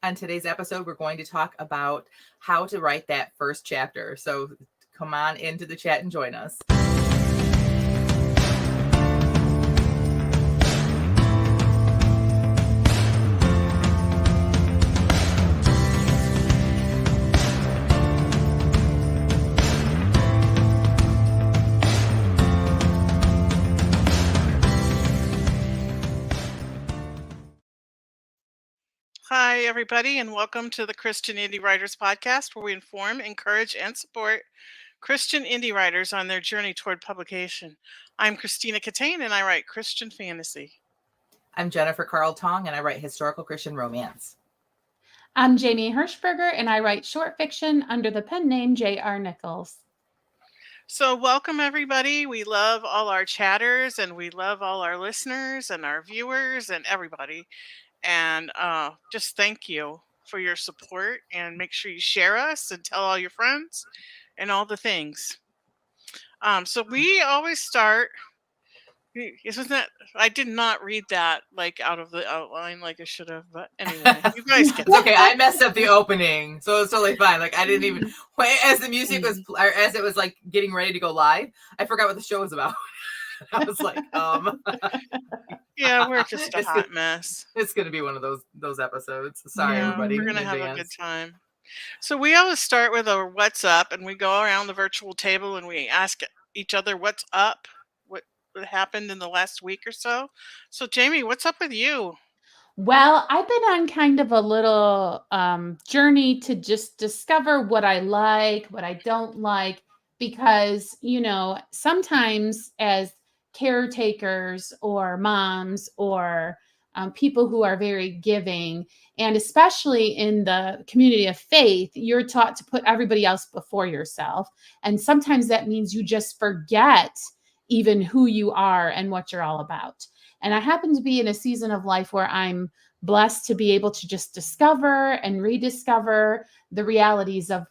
On today's episode, we're going to talk about how to write that first chapter. So come on into the chat and join us. Hi, everybody, and welcome to the Christian Indie Writers Podcast, where we inform, encourage, and support Christian indie writers on their journey toward publication. I'm Christina Catane, and I write Christian fantasy. I'm Jennifer Carl Tong, and I write historical Christian romance. I'm Jamie Hirschberger, and I write short fiction under the pen name J.R. Nichols. So welcome, everybody. We love all our chatters, and we love all our listeners and our viewers and everybody. And just thank you for your support, and make sure you share us and tell all your friends and all the things. So we always start. Isn't that? I did not read that like out of the outline like I should have. But anyway, you guys get it. Okay, I messed up the opening, so it's totally fine. Like I didn't even as the music was, or as it was like getting ready to go live, I forgot what the show was about. I was like, yeah, we're just a hot mess. It's gonna be one of those episodes. Sorry, everybody. We're gonna have a good time. So we always start with a what's up, and we go around the virtual table and we ask each other what's up, what happened in the last week or so. So Jamie, what's up with you? Well, I've been on kind of a little journey to just discover what I like, what I don't like, because, sometimes as caretakers or moms or people who are very giving, and especially in the community of faith, you're taught to put everybody else before yourself. And sometimes that means you just forget even who you are and what you're all about. And I happen to be in a season of life where I'm blessed to be able to just discover and rediscover the realities of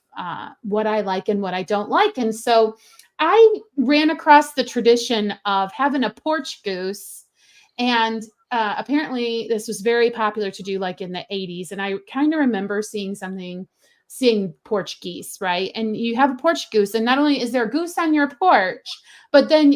what I like and what I don't like. And so I ran across the tradition of having a porch goose. And apparently this was very popular to do like in the 80s. And I kind of remember seeing porch geese, right? And you have a porch goose, and not only is there a goose on your porch, but then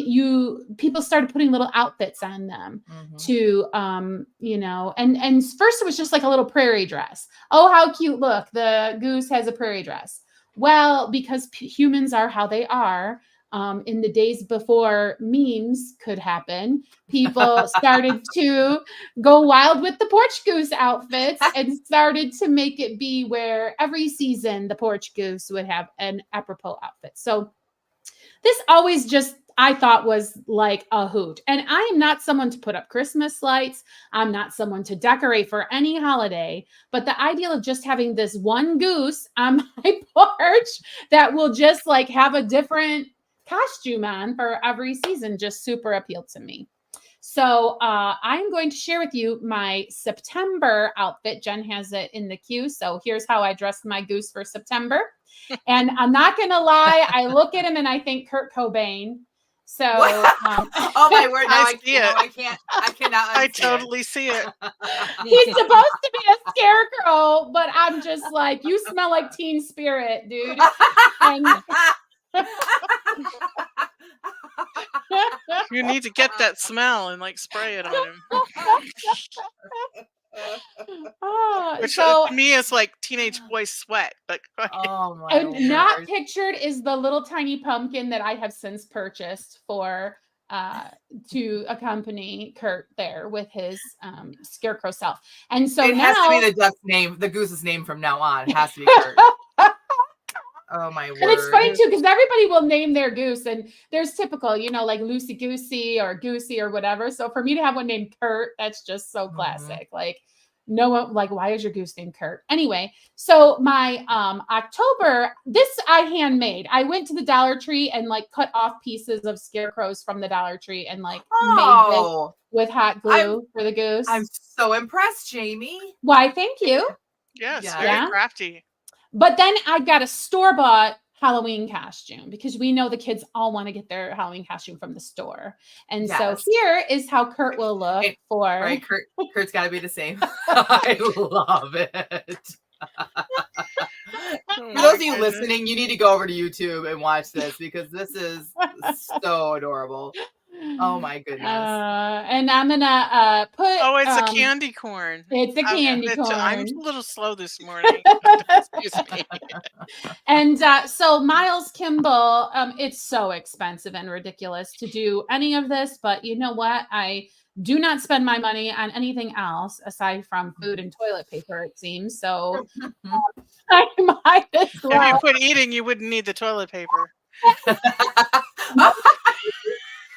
people started putting little outfits on them to, and first it was just like a little prairie dress. Oh, how cute. Look, the goose has a prairie dress. Well, because humans are how they are, in the days before memes could happen, people started to go wild with the porch goose outfits and started to make it be where every season the porch goose would have an apropos outfit. So this always just, I thought, was like a hoot. And I am not someone to put up Christmas lights. I'm not someone to decorate for any holiday. But the idea of just having this one goose on my porch that will just like have a different costume on for every season just super appealed to me. So I'm going to share with you my September outfit. Jen has it in the queue. So here's how I dressed my goose for September. And I'm not going to lie, I look at him and I think Kurt Cobain. So, oh my word! Now I see it. I cannot. I totally see it. He's supposed to be a scarecrow, but I'm just like, you smell like Teen Spirit, dude. And you need to get that smell and like spray it on him. Which to me is like teenage boy sweat. But oh my! And not pictured is the little tiny pumpkin that I have since purchased for to accompany Kurt there with his scarecrow self. And so it now has to be the duck's name, the goose's name from now on. It has to be Kurt. Oh my word. And it's funny too, because everybody will name their goose, and there's typical, like Loosey Goosey or Goosey or whatever. So for me to have one named Kurt, that's just so classic. Like no one, like, why is your goose named Kurt? Anyway, so my October, this I handmade. I went to the Dollar Tree and like cut off pieces of scarecrows from the Dollar Tree and like made it with hot glue for the goose. I'm so impressed, Jamie. Why, thank you. Yes, very crafty. But then I got a store-bought Halloween costume because we know the kids all want to get their Halloween costume from the store. And so Yes. here is how Kurt will look Hey, for Right, Kurt's got to be the same. I love it. Oh For my those of you goodness. listening, you need to go over to YouTube and watch this because this is so adorable. Oh my goodness. And I'm gonna put Oh, it's a candy corn. it's a candy I'm corn. a little slow this morning. Excuse me. And so Miles Kimball, it's so expensive and ridiculous to do any of this, but you know what? I do not spend my money on anything else aside from food and toilet paper, it seems. So I might as If you well. quit eating, you wouldn't need the toilet paper.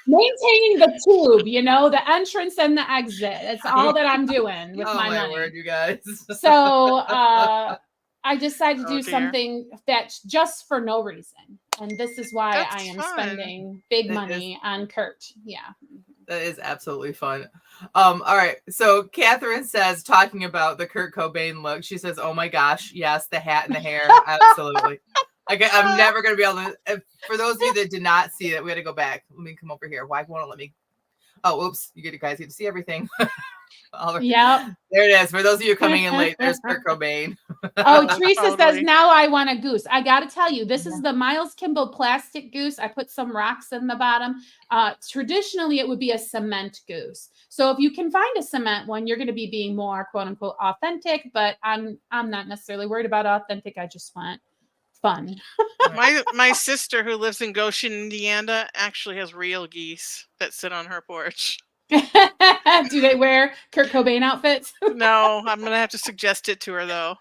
Maintaining the tube, you know, the entrance and the exit. That's all that I'm doing with Oh my my money. word, you guys. So I decided to Oh, do dear. something that's just for no reason. And this is why That's I am fun. spending big That money on Kurt. Yeah. That is absolutely fun. All right. So Catherine says, talking about the Kurt Cobain look, she says, "Oh my gosh, yes, the hat and the hair, absolutely." I'm never gonna be able to. For those of you that did not see it, we had to go back. Let me come over here. Why won't it let me? Oh, oops! You guys get to see everything. All right. Yep. There it is. For those of you coming in late, there's Kurt Cobain. Oh, Teresa says, Totally. now I want a goose. I got to tell you, this is the Miles Kimball plastic goose. I put some rocks in the bottom. Traditionally, it would be a cement goose. So if you can find a cement one, you're going to be being more quote unquote authentic, but I'm not necessarily worried about authentic. I just want fun. My sister who lives in Goshen, Indiana, actually has real geese that sit on her porch. Do they wear Kurt Cobain outfits? No, I'm gonna have to suggest it to her though.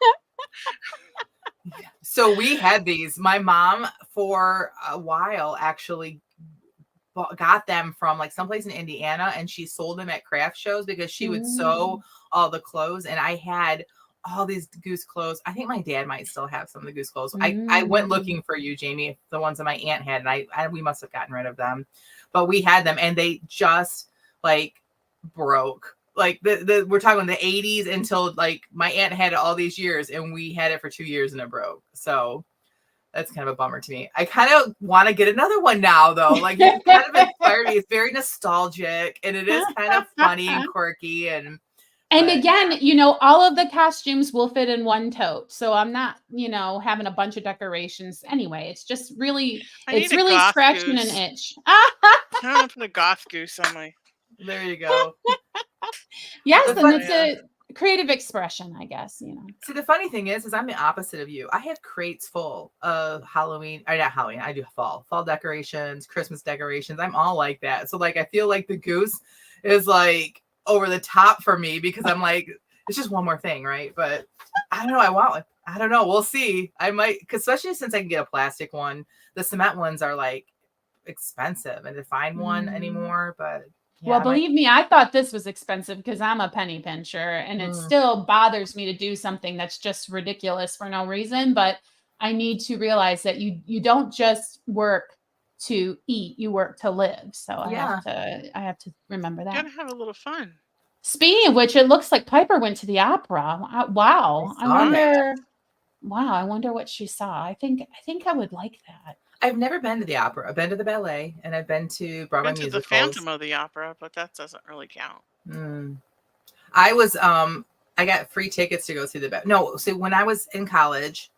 So we had these. My mom, for a while, actually got them from like someplace in Indiana, and she sold them at craft shows because she would sew all the clothes. And I had all these goose clothes. I think my dad might still have some of the goose clothes. I went looking for you, Jamie, the ones that my aunt had, and we must have gotten rid of them, but we had them, and they just like broke. Like we're talking the 80s until like my aunt had it all these years, and we had it for 2 years and it broke. So that's kind of a bummer to me. I kind of want to get another one now, though. Like, it's kind of inspired me. It's very nostalgic, and it is kind of funny and quirky. And again, you know, all of the costumes will fit in one tote. So I'm not, you know, having a bunch of decorations anyway. It's just really, it's really scratching an itch. I want to put a goth goose on my. There you go. Yes, and it's a creative expression, I guess, you know. See, the funny thing is I'm the opposite of you. I have crates full of Halloween, or not Halloween. I do fall decorations, Christmas decorations. I'm all like that. So like, I feel like the goose is like over the top for me because I'm like, it's just one more thing, right? But I don't know. I want one. I don't know. We'll see. I might, especially since I can get a plastic one. The cement ones are like expensive, and to find one anymore, but. Yeah, well, believe me, I thought this was expensive because I'm a penny pincher, and it still bothers me to do something that's just ridiculous for no reason. But I need to realize that you don't just work to eat; you work to live. So I have to remember that. Gotta have a little fun. Speaking of which, it looks like Piper went to the opera. Wow, I wonder what she saw. I think I would like that. I've never been to the opera. I've been to the ballet, and I've been to Broadway musicals. musicals. The Phantom of the Opera, but that doesn't really count. I was I got free tickets to go see the ballet. No, so when I was in college,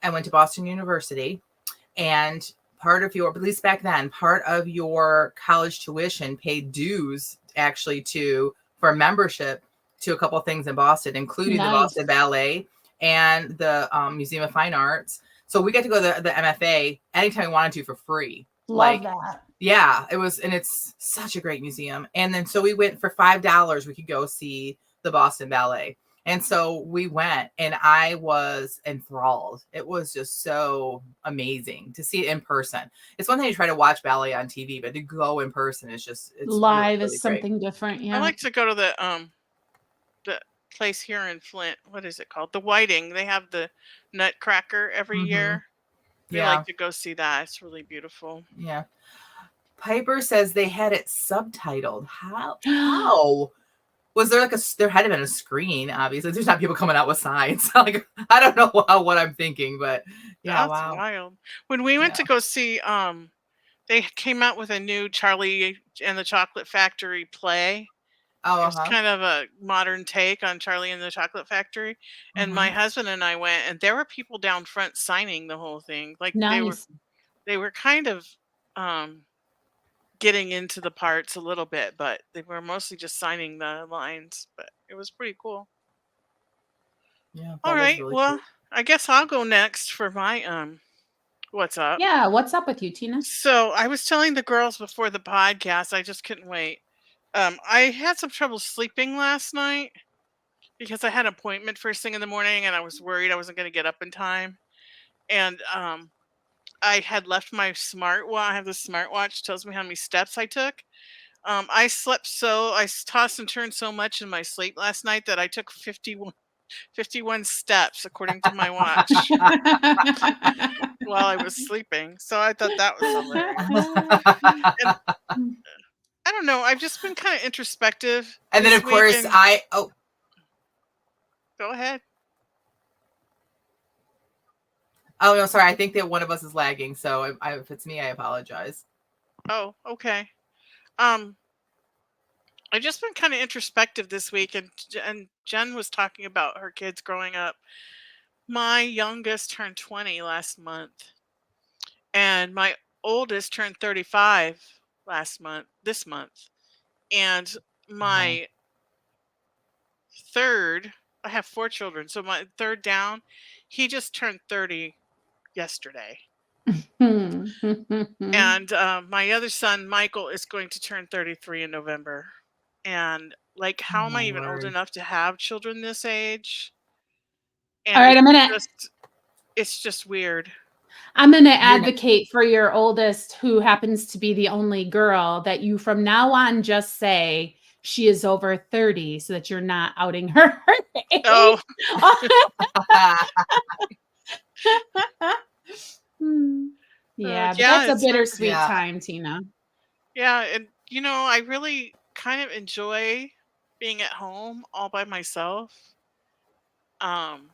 I went to Boston University, and at least back then, part of your college tuition paid dues actually for membership to a couple of things in Boston, including the Boston Ballet and the Museum of Fine Arts. So we got to go to the MFA anytime we wanted to for free. Love that. Yeah, it was, and it's such a great museum. And then so we went for $5. We could go see the Boston Ballet. And so we went, and I was enthralled. It was just so amazing to see it in person. It's one thing to try to watch ballet on TV, but to go in person is just live really, is something different. Yeah, I like to go to the place here in Flint. What is it called? The Whiting. They have the Nutcracker every year. We like to go see that. It's really beautiful. Yeah. Piper says they had it subtitled. How? Was there there had to have been a screen, obviously. There's not people coming out with signs. Like, I don't know what I'm thinking, but Yeah, That's wow. wild. When we went Yeah. to go see, they came out with a new Charlie and the Chocolate Factory play. Oh, It was uh-huh. kind of a modern take on Charlie and the Chocolate Factory. And my Mhm. husband and I went, and there were people down front signing the whole thing. Like Nice. they were kind of um getting into the parts a little bit, but they were mostly just signing the lines. But it was pretty cool. Yeah, All that is right, really well, cool. I guess I'll go next for my what's up. Yeah, what's up with you, Tina? So I was telling the girls before the podcast, I just couldn't wait. I had some trouble sleeping last night because I had an appointment first thing in the morning and I was worried I wasn't going to get up in time. And I had left my smartwatch. I have this smartwatch, tells me how many steps I took. I slept tossed and turned so much in my sleep last night that I took 51 steps according to my watch while I was sleeping. So I thought that was hilarious. And I don't know. I've just been kind of introspective And then, this of week. course, And go ahead. oh, no, sorry. I think that one of us is lagging. So if it's me, I apologize. Oh, okay. Um, I've just been kind of introspective this week, and Jen was talking about her kids growing up. My youngest turned 20 last month, and my oldest turned 35 this month, and Wow. my third, I have 4 children, so my third down, he just turned 30 yesterday. And my other son, Michael, is going to turn 33 in November. And like, Oh, how am I my even old word. enough to have children this age? All And right, it's just weird. I'm gonna You're not- advocate for your oldest, who happens to be the only girl, that you from now on just say she is over 30 so that you're not outing her age. Oh, Yeah, but yeah, that's a it's not. bittersweet Yeah. time, Tina. Yeah, and I really kind of enjoy being at home all by myself. Um,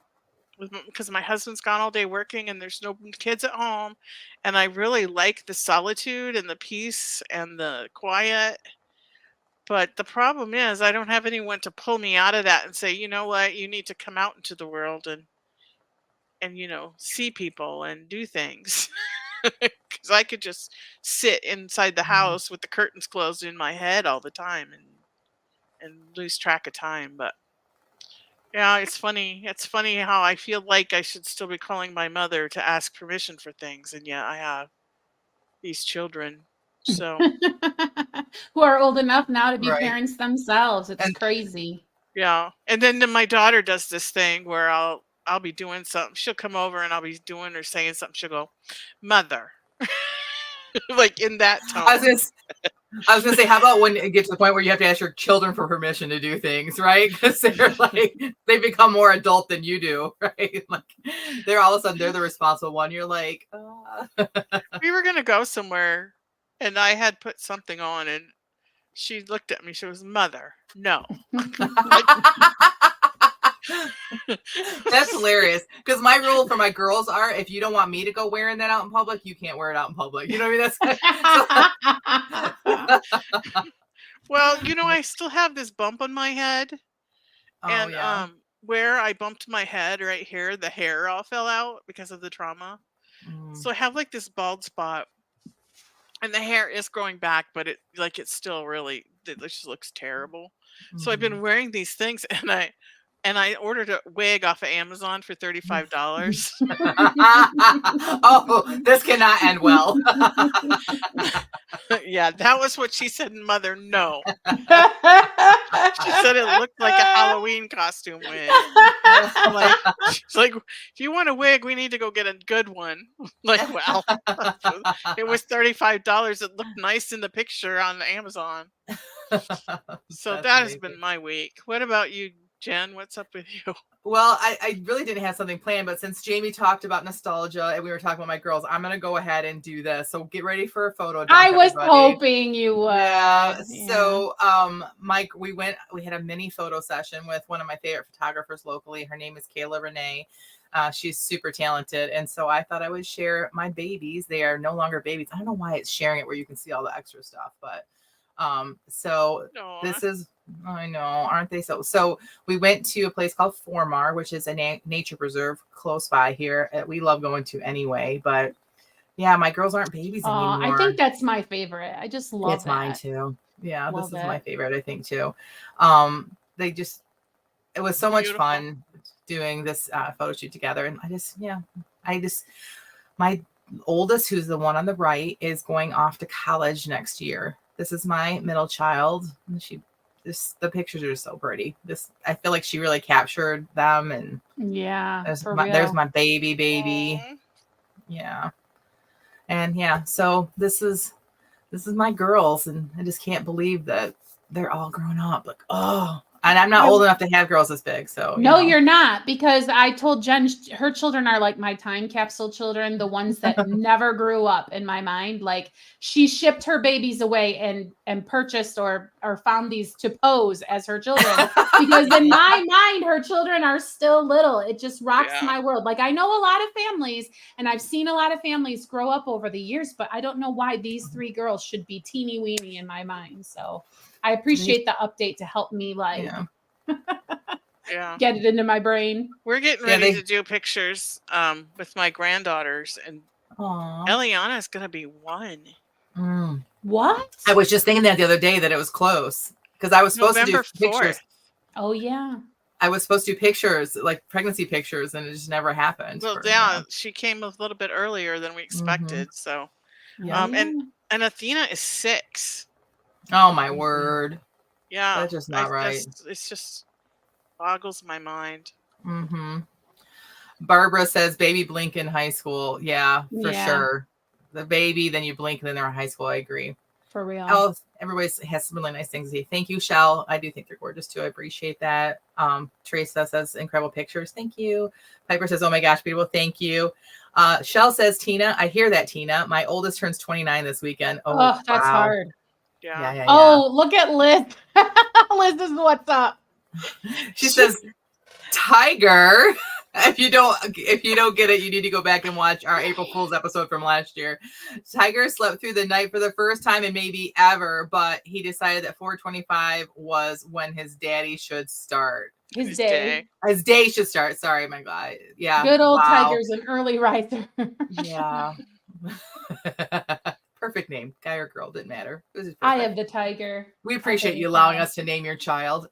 because my husband's gone all day working and there's no kids at home, and I really like the solitude and the peace and the quiet. But the problem is I don't have anyone to pull me out of that and say, you know what, you need to come out into the world and see people and do things. Because I could just sit inside the Mhm. house with the curtains closed in my head all the time and lose track of time. But yeah, it's funny. It's funny how I feel like I should still be calling my mother to ask permission for things, and yet I have these children. So Who are old enough now to be Right. parents themselves. It's And crazy. yeah, and then my daughter does this thing where I'll be doing something. She'll come over and I'll be doing or saying something. She'll go, "Mother," like in that I was tone. gonna say, how about when it gets to the point where you have to ask your children for permission to do things, right? Because they're like they become more adult than you do, right? Like they're all of a sudden they're the responsible one. You're like, We were gonna go somewhere, and I had put something on, and she looked at me. She was, "Mother, no." Like, That's hilarious. Because my rule for my girls are, if you don't want me to go wearing that out in public, you can't wear it out in public. You know what I mean? well, I still have this bump on my head, Oh and yeah. where I bumped my head right here, the hair all fell out because of the trauma. Mm. So I have like this bald spot, and the hair is growing back, but it's still really, it just looks terrible. So I've Mhm. been wearing these things, and I ordered a wig off of Amazon for $35. Oh, this cannot end well. Yeah, that was what she said, "Mother, no." She said it looked like a Halloween costume wig. I'm like, she's like, "If you want a wig, we need to go get a good one." Like, well, it was $35. It looked nice in the picture on Amazon. So That's that has been amazing. my week. What about you, Jen, what's up with you? Well, I really didn't have something planned, but since Jamie talked about nostalgia and we were talking about my girls, I'm gonna go ahead and do this. So get ready for a photo dump, I was everybody. hoping you would. Yeah. So Mike, we had a mini photo session with one of my favorite photographers locally. Her name is Kayla Renee. She's super talented. And so I thought I would share my babies. They are no longer babies. I don't know why it's sharing it where you can see all the extra stuff, but so Aw. this is, I know, aren't they so we went to a place called Formar, which is a nature preserve close by here. We love going to anyway, but yeah, my girls aren't babies anymore. I think that's my favorite. I just love it's mine too. Yeah, Love this is my it. favorite, I think too. They just, it was so much Beautiful. fun doing this photo shoot together, and my oldest, who's the one on the right, is going off to college next year. This is my middle child. And the pictures are so pretty. I feel like she really captured them, and Yeah. there's for there's real. my baby. Aw. Yeah. And yeah, so this is my girls, and I just can't believe that they're all grown up. Like, oh, and I'm not old enough to have girls this big. So No, you're not, because I told Jen her children are like my time capsule children, the ones that never grew up in my mind. Like, she shipped her babies away and purchased or found these to pose as her children, because in my mind her children are still little. It just rocks Yeah. my world. Like, I know a lot of families, and I've seen a lot of families grow up over the years, but I don't know why these three girls should be teeny weeny in my mind. So I appreciate the update to help me Yeah. get it into my brain. We're getting ready to do pictures with my granddaughters, and Aw. Eliana is going to be 1. What? I was just thinking that the other day that it was close, because I was supposed November to do pictures. 4th. Oh yeah. I was supposed to do pictures, like pregnancy pictures, and it just never happened. Well, yeah, she came a little bit earlier than we expected. So, Yeah. and Athena is 6. Oh my word. Yeah, That's just not right. It's just boggles my mind. Barbara says baby blink in high school. Yeah, for Yeah. sure. The baby, then you blink, and then they're in high school. I agree. For real. Oh, everybody has some really nice things to say. Thank you, Shell. I do think they're gorgeous too. I appreciate that. Teresa says incredible pictures. Thank you. Piper says, oh my gosh, beautiful. Thank you. Shell says, Tina, I hear that, Tina. My oldest turns 29 this weekend. Oh, that's wow. hard. Yeah. Oh, look at Liz. Liz is what's up. She says, Tiger. If you don't get it, you need to go back and watch our April Fool's episode from last year. Tiger slept through the night for the first time and maybe ever, but he decided that 4:25 was when his daddy should start. His day. His day should start. Sorry, my God. Yeah. Good old Tiger's an early riser. Yeah. Perfect name. Guy or girl, didn't matter. I have the Tiger. We appreciate you allowing us to name your child.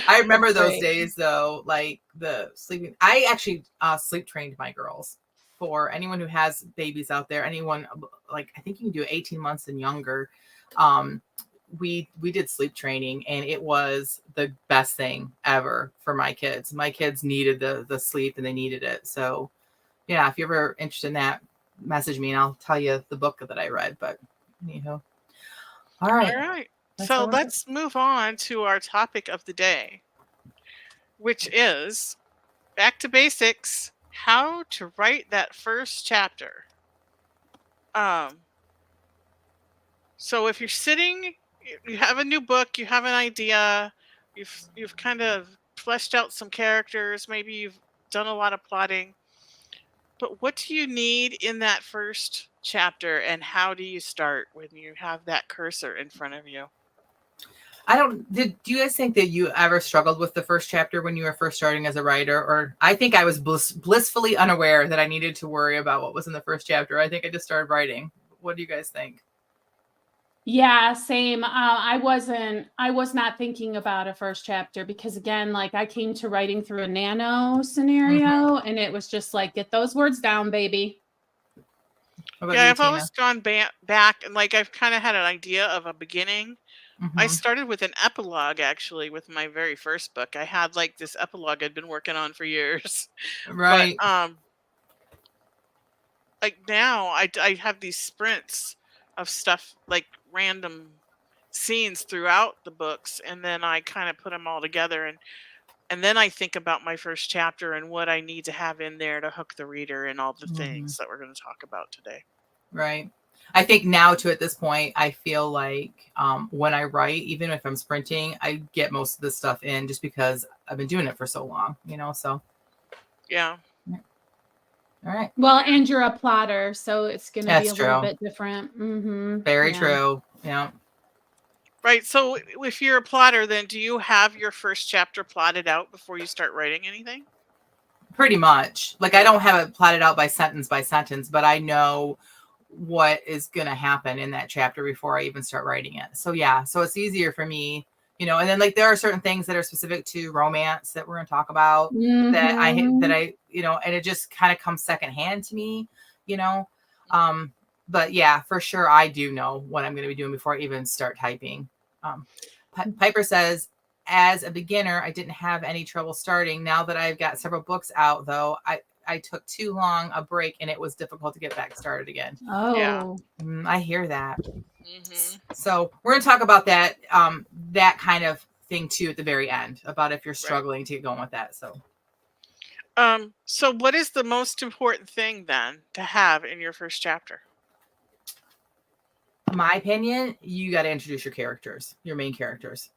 I remember those days though, like the sleeping. I actually sleep trained my girls. For anyone who has babies out there, anyone, like, I think you can do 18 months and younger. We did sleep training, and it was the best thing ever for my kids. My kids needed the sleep, and they needed it. So yeah, if you're ever interested in that, message me and I'll tell you the book that I read. But anyhow, all right. So let's move on to our topic of the day, which is back to basics: how to write that first chapter. So if you're sitting, you have a new book, you have an idea, you've kind of fleshed out some characters, maybe you've done a lot of plotting. But what do you need in that first chapter, and how do you start when you have that cursor in front of you? Do you guys think that you ever struggled with the first chapter when you were first starting as a writer? Or I think I was blissfully unaware that I needed to worry about what was in the first chapter. I think I just started writing. What do you guys think? Yeah, same. I was not thinking about a first chapter, because again, like, I came to writing through a nano scenario, and it was just like, get those words down, baby. Yeah, I've always gone back, and like, I've kind of had an idea of a beginning. I started with an epilogue, actually, with my very first book. I had like this epilogue I'd been working on for years. Right. But, like now I have these sprints of stuff, like random scenes throughout the books, and then I kind of put them all together, and then I think about my first chapter and what I need to have in there to hook the reader and all the Mhm. things that we're going to talk about today. Right. I think now to at this point, I feel like when I write, even if I'm sprinting, I get most of the stuff in just because I've been doing it for so long, so. Yeah. All right. Well, and you're a plotter, so it's going to be That's a little true. bit different. Mm-hmm. Very Yeah. true. Yeah. Right. So if you're a plotter, then do you have your first chapter plotted out before you start writing anything? Pretty much. Like, I don't have it plotted out by sentence, but I know what is going to happen in that chapter before I even start writing it. So yeah, so it's easier for me, and then like there are certain things that are specific to romance that we're going to talk about that I, and it just kind of comes secondhand to me, but yeah, for sure. I do know what I'm going to be doing before I even start typing. Piper says, as a beginner, I didn't have any trouble starting. Now that I've got several books out, though, I took too long a break and it was difficult to get back started again. Oh, I hear that. Mm-hmm. So we're going to talk about that, that kind of thing too at the very end, about if you're struggling to get going with that. So what is the most important thing then to have in your first chapter? My opinion, you got to introduce your main characters.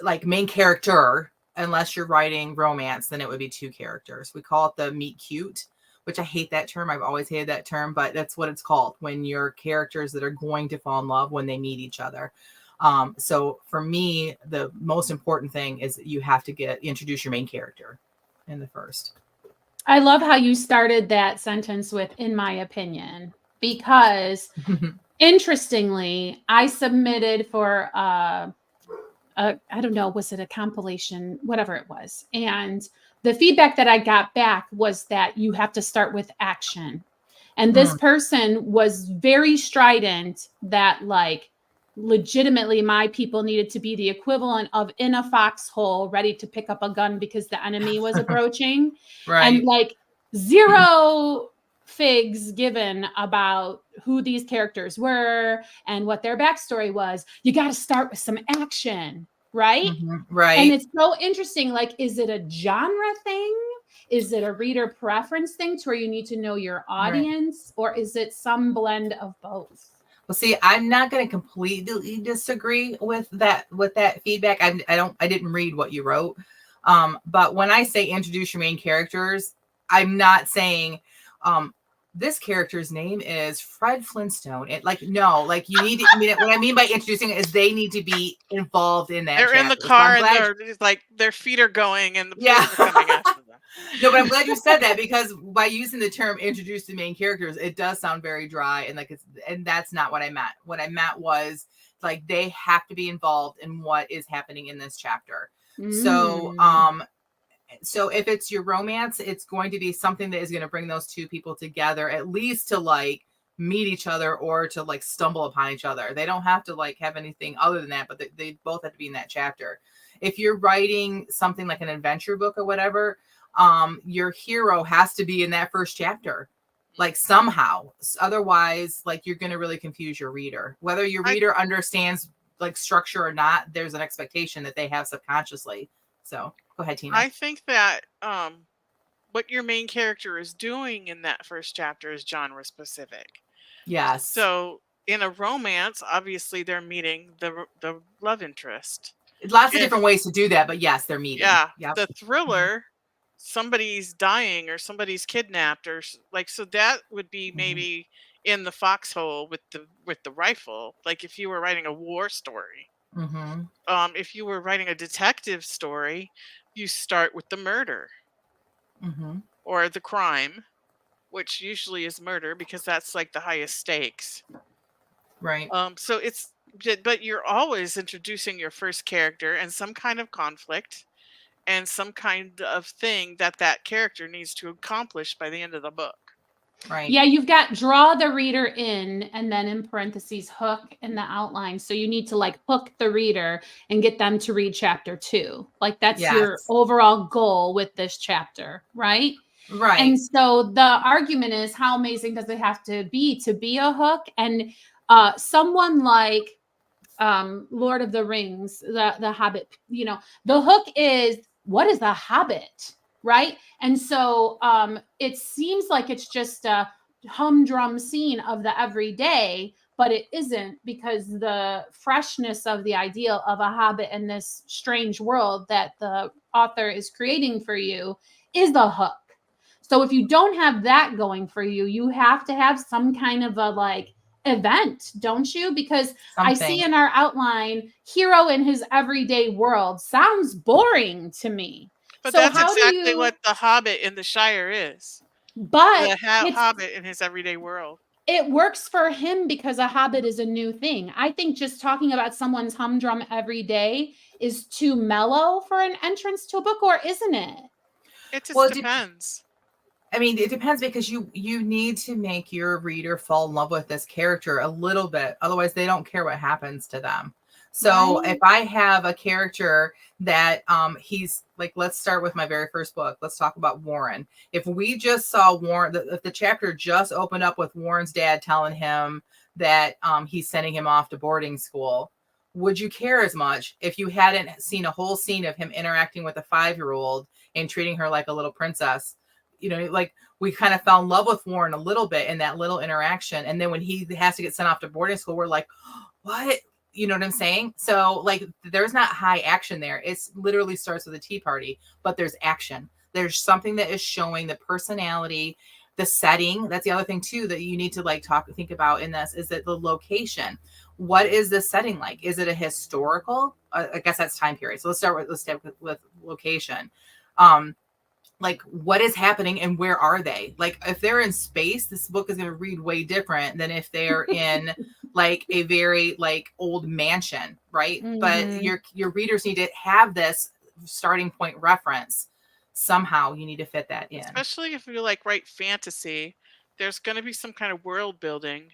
Like main character, unless you're writing romance, then it would be two characters. We call it the meet cute, which I hate that term. I've always hated that term, but that's what it's called when you're characters that are going to fall in love when they meet each other. So for me, the most important thing is that you have to introduce your main character in the first. I love how you started that sentence with, in my opinion, because interestingly, I submitted for I don't know, was it a compilation, whatever it was. And the feedback that I got back was that you have to start with action. And this person was very strident that like legitimately my people needed to be the equivalent of in a foxhole ready to pick up a gun because the enemy was approaching. Right. And like zero figs given about who these characters were and what their backstory was. You got to start with some action, right? Right. And it's so interesting. Like, is it a genre thing? Is it a reader preference thing to where you need to know your audience, or is it some blend of both? Well, see, I'm not going to completely disagree with that feedback. I didn't read what you wrote. But when I say introduce your main characters, I'm not saying this character's name is Fred Flintstone. You need to, what I mean by introducing it is they need to be involved in that. They're chapter. in the car and their feet are going and the police are coming after them. No, but I'm glad you said that, because by using the term introduce the main characters, it does sound very dry and that's not what I meant. What I meant was like they have to be involved in what is happening in this chapter. So if it's your romance, it's going to be something that is going to bring those two people together, at least to like meet each other or to like stumble upon each other. They don't have to like have anything other than that, but they both have to be in that chapter. If you're writing something like an adventure book or whatever, your hero has to be in that first chapter, like somehow. Otherwise, like you're going to really confuse your reader. Whether your reader understands like structure or not, there's an expectation that they have subconsciously. So go ahead, Tina. I think that what your main character is doing in that first chapter is genre specific. Yes. So in a romance, obviously they're meeting the love interest. Lots of different ways to do that, but yes, they're meeting. Yeah. Yep. The thriller, somebody's dying or somebody's kidnapped or like, so that would be maybe in the foxhole with the rifle. Like if you were writing a war story. If you were writing a detective story, you start with the murder or the crime, which usually is murder because that's like the highest stakes. Right. So but you're always introducing your first character and some kind of conflict and some kind of thing that character needs to accomplish by the end of the book. Right. Yeah, you've got draw the reader in and then in parentheses hook in the outline. So you need to like hook the reader and get them to read chapter 2. Like that's your overall goal with this chapter, right? Right. And so the argument is, how amazing does it have to be a hook? And someone like Lord of the Rings, the Hobbit, the hook is, what is a hobbit, right? And so it seems like it's just a humdrum scene of the everyday, but it isn't, because the freshness of the ideal of a hobbit in this strange world that the author is creating for you is the hook. So if you don't have that going for you, you have to have some kind of a like event, don't you? Because I see in our outline, hero in his everyday world sounds boring to me. But so that's how do exactly you? what the Hobbit in the Shire is. But The Hobbit in his everyday world. it works for him because a hobbit is a new thing. I think just talking about someone's humdrum every day is too mellow for an entrance to a book, or isn't it? It just depends. I mean, it depends, because you need to make your reader fall in love with this character a little bit. Otherwise, they don't care what happens to them. So if I have a character that he's like, let's start with my very first book. Let's talk about Warren. If we just saw Warren, if the chapter just opened up with Warren's dad telling him that he's sending him off to boarding school, would you care as much if you hadn't seen a whole scene of him interacting with a 5-year-old and treating her like a little princess? Like, we kind of fell in love with Warren a little bit in that little interaction. And then when he has to get sent off to boarding school, we're like, what? You know what I'm saying? So like, there's not high action there. It's literally starts with a tea party, but there's action. There's something that is showing the personality, the setting. That's the other thing too, that you need to think about in this, is that the location. What is the setting like? Is it a historical? I guess that's time period. So let's start with location. Like, what is happening and where are they? Like, if they're in space, this book is going to read way different than if they're in like a very like old mansion, right? Mm-hmm. But your readers need to have this starting point reference. Somehow you need to fit that in. Especially if you like write fantasy, there's going to be some kind of world building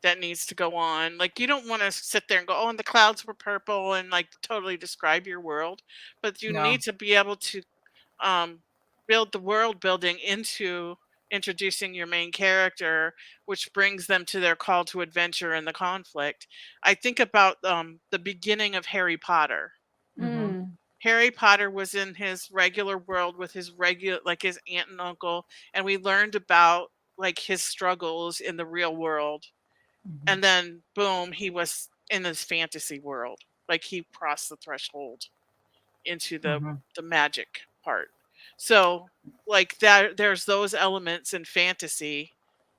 that needs to go on. Like, you don't want to sit there and go, oh, and the clouds were purple, and like totally describe your world. But you need to be able to build the world building into introducing your main character, which brings them to their call to adventure and the conflict. I think about the beginning of Harry Potter. Mm. Harry Potter was in his regular world with his his aunt and uncle, and we learned about like his struggles in the real world. Mm-hmm. And then boom, he was in his fantasy world. Like, he crossed the threshold into the magic part. So like that, there's those elements in fantasy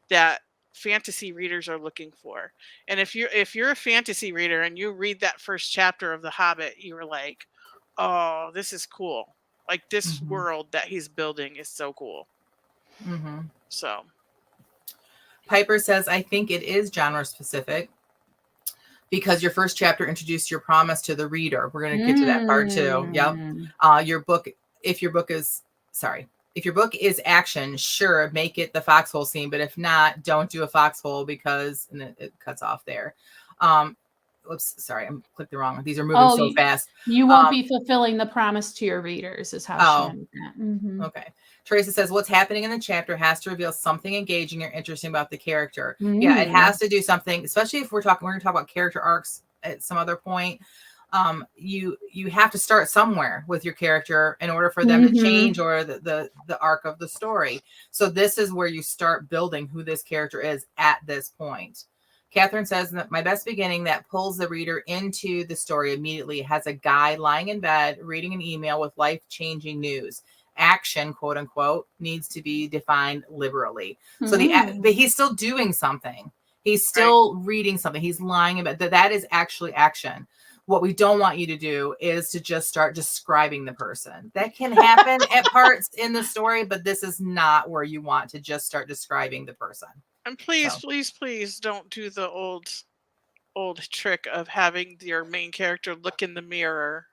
that fantasy readers are looking for. And if you're a fantasy reader and you read that first chapter of The Hobbit, you were like, oh, this is cool. Like, this world that he's building is so cool. So Piper says, I think it is genre specific, because your first chapter introduced your promise to the reader. We're going to get to that part too. Yep. If your book is action, sure, make it the foxhole scene. But if not, don't do a foxhole, because and it cuts off there. Oops, sorry, I clicked the wrong one. These are moving so fast. You won't be fulfilling the promise to your readers, is how she ended that. Okay. Teresa says, what's happening in the chapter has to reveal something engaging or interesting about the character. Yeah, it has to do something, especially if we're going to talk about character arcs at some other point. You have to start somewhere with your character in order for them to change, or the arc of the story. So this is where you start building who this character is at this point. Catherine says that my best beginning that pulls the reader into the story immediately has a guy lying in bed reading an email with life-changing news. Action, quote unquote, needs to be defined liberally. So but he's still doing something. He's still reading something. He's lying about that is actually action. What we don't want you to do is to just start describing the person. That can happen at parts in the story, but this is not where you want to just start describing the person. And please don't do the old trick of having your main character look in the mirror.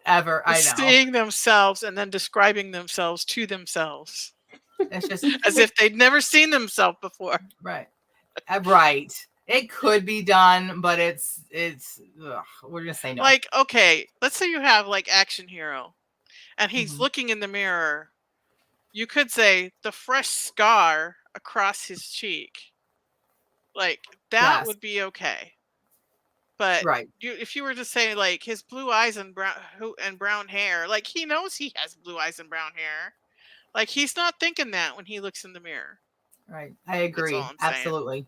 I know. Seeing themselves and then describing themselves to themselves. It's just as if they'd never seen themselves before. Right. Right. It could be done, but it's we're gonna say no. Like, okay, let's say you have like action hero and he's looking in the mirror. You could say the fresh scar across his cheek. Like, that would be okay. But Right. if you were to say like his blue eyes and brown hair, like he knows he has blue eyes and brown hair. Like he's not thinking that when he looks in the mirror. Right. I That's all agree. I'm saying. Absolutely.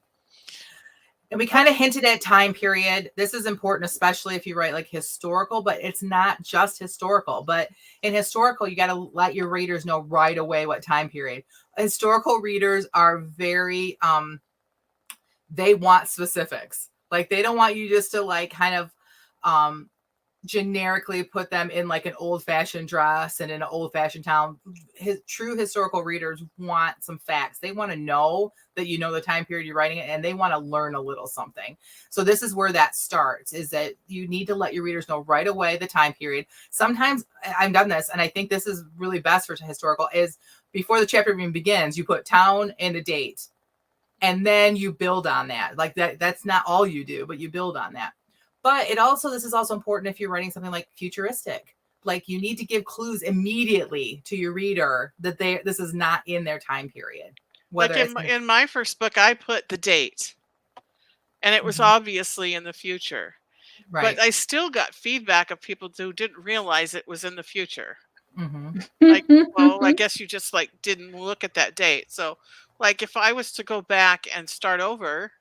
And we kind of hinted at time period. This is important, especially if you write like historical, but it's not just historical. But in historical, you got to let your readers know right away what time period. Historical readers are very, they want specifics. Like they don't want you just to like kind of generically put them in like an old-fashioned dress and in an old-fashioned town. True historical readers want some facts. They want to know that you know the time period you're writing it, and they want to learn a little something. So this is where that starts, is that you need to let your readers know right away the time period. Sometimes I've done this, and I think this is really best for historical, is before the chapter even begins, you put town and a date, and then you build on that. Like that's not all you do, but you build on that. But this is also important if you're writing something like futuristic. Like you need to give clues immediately to your reader that this is not in their time period. Like in my first book, I put the date, and it was obviously in the future. Right. But I still got feedback of people who didn't realize it was in the future. Mm-hmm. Like, well, I guess you just like didn't look at that date. So, like, if I was to go back and start over,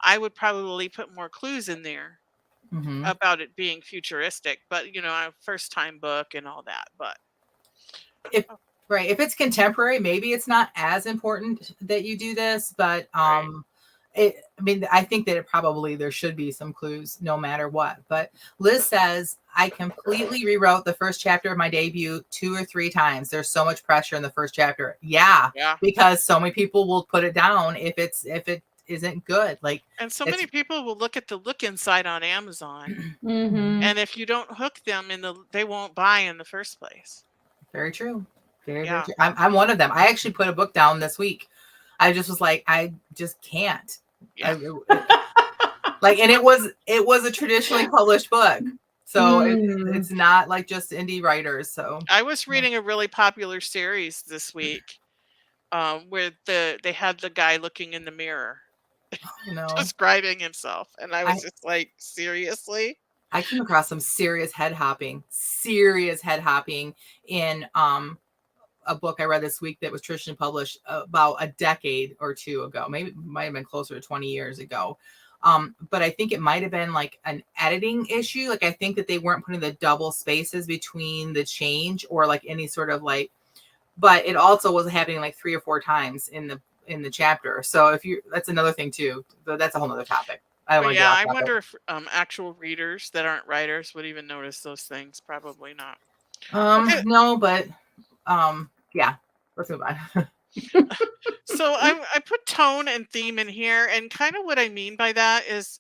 I would probably put more clues in there about it being futuristic. But you know, a first time book and all that. But if it's contemporary, maybe it's not as important that you do this. But I think that there should be some clues no matter what. But Liz says, I completely rewrote the first chapter of my debut 2 or 3 times. There's so much pressure in the first chapter. Yeah. Because so many people will put it down if it isn't good. Like, and so many people will look at the look inside on Amazon, Mm-hmm. and if you don't hook them they won't buy in the first place. Very true. Very true. I'm one of them. I actually put a book down this week. I just was like, I just can't. Yeah. And it was a traditionally published book. So it's not like just indie writers. So I was reading a really popular series this week, where they had the guy looking in the mirror, describing himself, and I was just like, seriously? I came across some serious head hopping in a book I read this week that was traditionally published about a decade or two ago. Maybe it might have been closer to 20 years ago. But I think it might have been like an editing issue. Like I think that they weren't putting the double spaces between the change or like any sort of like, but it also was happening like 3 or 4 times in the chapter. So that's another thing too, but that's a whole nother topic. I wonder if actual readers that aren't writers would even notice those things. Probably not. No, but yeah, let's move on. So I put tone and theme in here, and kind of what I mean by that is,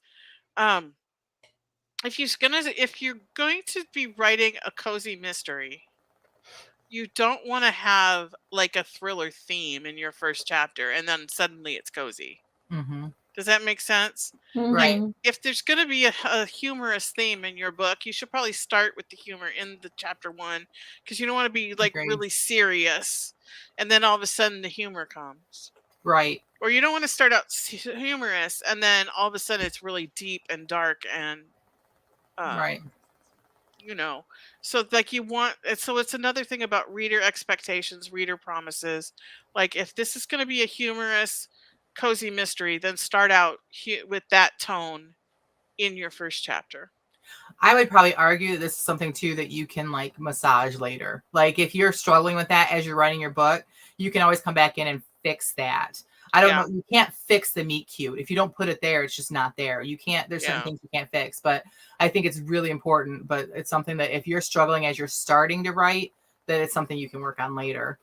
if you're going to be writing a cozy mystery, you don't want to have like a thriller theme in your first chapter and then suddenly it's cozy. Does that make sense? Right. If there's going to be a humorous theme in your book, you should probably start with the humor in the chapter 1, because you don't want to be like really serious and then all of a sudden the humor comes. Right. Or you don't want to start out humorous and then all of a sudden it's really deep and dark and right. You know, so like it's another thing about reader expectations, reader promises. Like if this is going to be a humorous cozy mystery, then start out with that tone in your first chapter. I would probably argue that this is something too that you can like massage later. Like if you're struggling with that as you're writing your book, you can always come back in and fix that. I don't know. You can't fix the meet cute. If you don't put it there, it's just not there. You can't, there's certain things you can't fix, but I think it's really important, but it's something that if you're struggling as you're starting to write, that it's something you can work on later.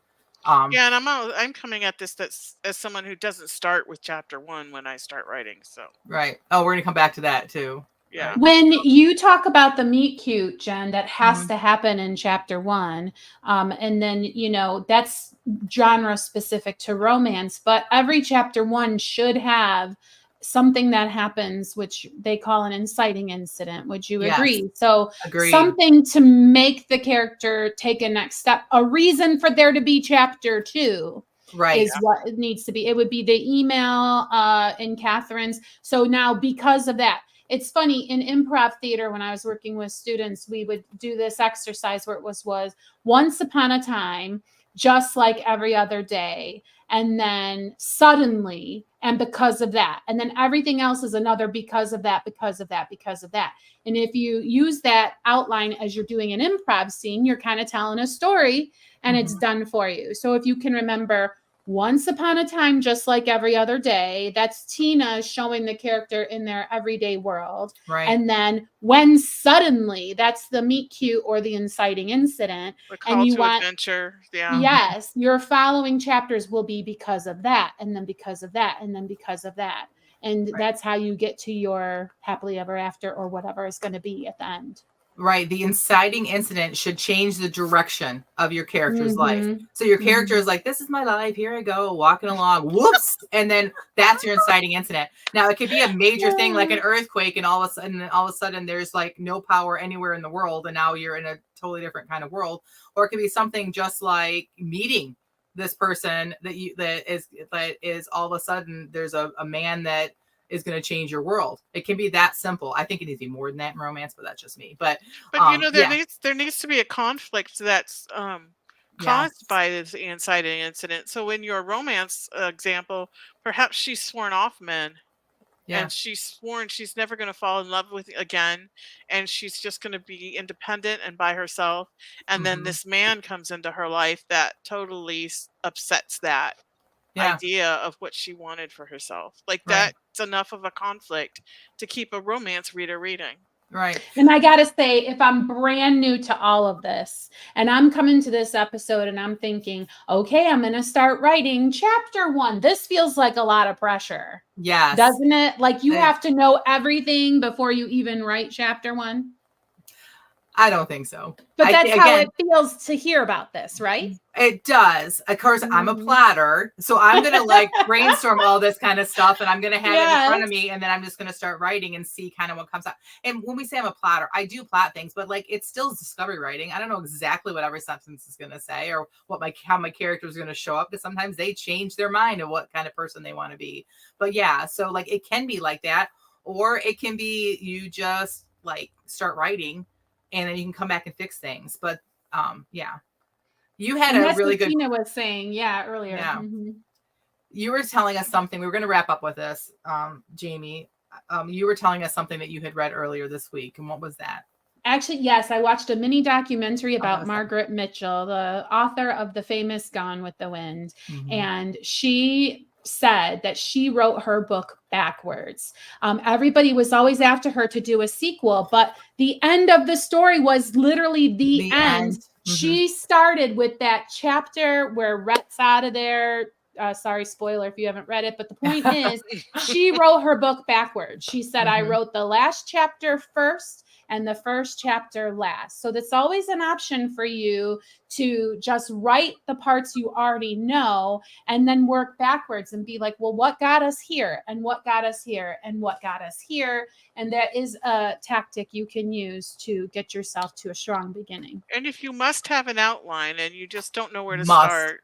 And I'm coming at this as someone who doesn't start with chapter 1 when I start writing. So right. Oh, we're gonna come back to that too. Yeah. When you talk about the meet cute, Jen, that has to happen in chapter 1, and then that's genre specific to romance. But every chapter 1 should have something that happens, which they call an inciting incident. Would you agree? So something to make the character take a next step, a reason for there to be chapter 2. Right. Is what it needs to be. It would be the email in Catherine's. So now because of that, it's funny in improv theater, when I was working with students, we would do this exercise where it was once upon a time, just like every other day, and then suddenly, and because of that, and then everything else is another because of that, because of that, because of that. And if you use that outline as you're doing an improv scene, you're kind of telling a story, and it's done for you. So if you can remember once upon a time, just like every other day, that's Tina showing the character in their everyday world. Right. And then when suddenly, that's the meet cute or the inciting incident. The call And you to want, adventure. Yeah. yes, your following chapters will be because of that, and then because of that, and then because of that. And that's how you get to your happily ever after or whatever is going to be at the end. Right. The inciting incident should change the direction of your character's life. Mhm. So your character is like, this is my life. Here I go, walking along. Whoops. And then that's your inciting incident. Now it could be a major thing like an earthquake, and all of a sudden there's like no power anywhere in the world, and now you're in a totally different kind of world. Or it could be something just like meeting this person that is all of a sudden there's a man that is going to change your world. It can be that simple. I think it needs to be more than that in romance, but that's just me. But you know, there needs to be a conflict that's caused by this inciting incident. So in your romance example, perhaps she's sworn off men. Yeah. And she's sworn she's never going to fall in love with again, and she's just going to be independent and by herself. And then this man comes into her life that totally upsets that idea of what she wanted for herself. Like that's enough of a conflict to keep a romance reader reading. Right. And I got to say, if I'm brand new to all of this and I'm coming to this episode and I'm thinking, okay, I'm going to start writing chapter 1. This feels like a lot of pressure. Yes. Doesn't it? Like you have to know everything before you even write chapter 1. I don't think so. But that's how it feels to hear about this, right? It does. Of course, I'm a platter, so I'm going to like brainstorm all this kind of stuff, and I'm going to have it in front of me, and then I'm just going to start writing and see kind of what comes out. And when we say I'm a platter, I do plot things, but like it's still discovery writing. I don't know exactly what every sentence is going to say or how my character is going to show up, because sometimes they change their mind of what kind of person they want to be. But yeah, so like it can be like that, or it can be you just like start writing, and then you can come back and fix things. But yeah, you had a really good. Tina was saying, earlier. Yeah, you were telling us something. We were going to wrap up with this, Jamie. You were telling us something that you had read earlier this week, and what was that? Actually, yes, I watched a mini documentary about Margaret Mitchell, the author of the famous Gone with the Wind, and she said that she wrote her book backwards. Everybody was always after her to do a sequel, but the end of the story was literally the end. She started with that chapter where Rhett's out of there. Sorry, spoiler if you haven't read it, but the point is she wrote her book backwards. She said, I wrote the last chapter first and the first chapter last. So that's always an option for you to just write the parts you already know and then work backwards and be like, well, what got us here? And what got us here? And what got us here? And that is a tactic you can use to get yourself to a strong beginning. And if you must have an outline and you just don't know where to start,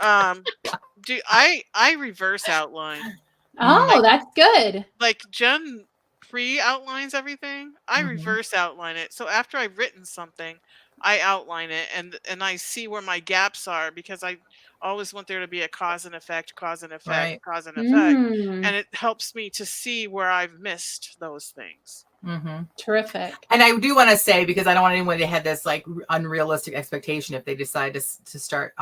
I reverse outline. Oh, that's good. Like Jen pre-outlines everything. I reverse outline it. So after I've written something, I outline it and I see where my gaps are, because I always want there to be a cause and effect, cause and effect, cause and effect. And it helps me to see where I've missed those things. Terrific. And I do want to say, because I don't want anyone to have this like unrealistic expectation if they decide to start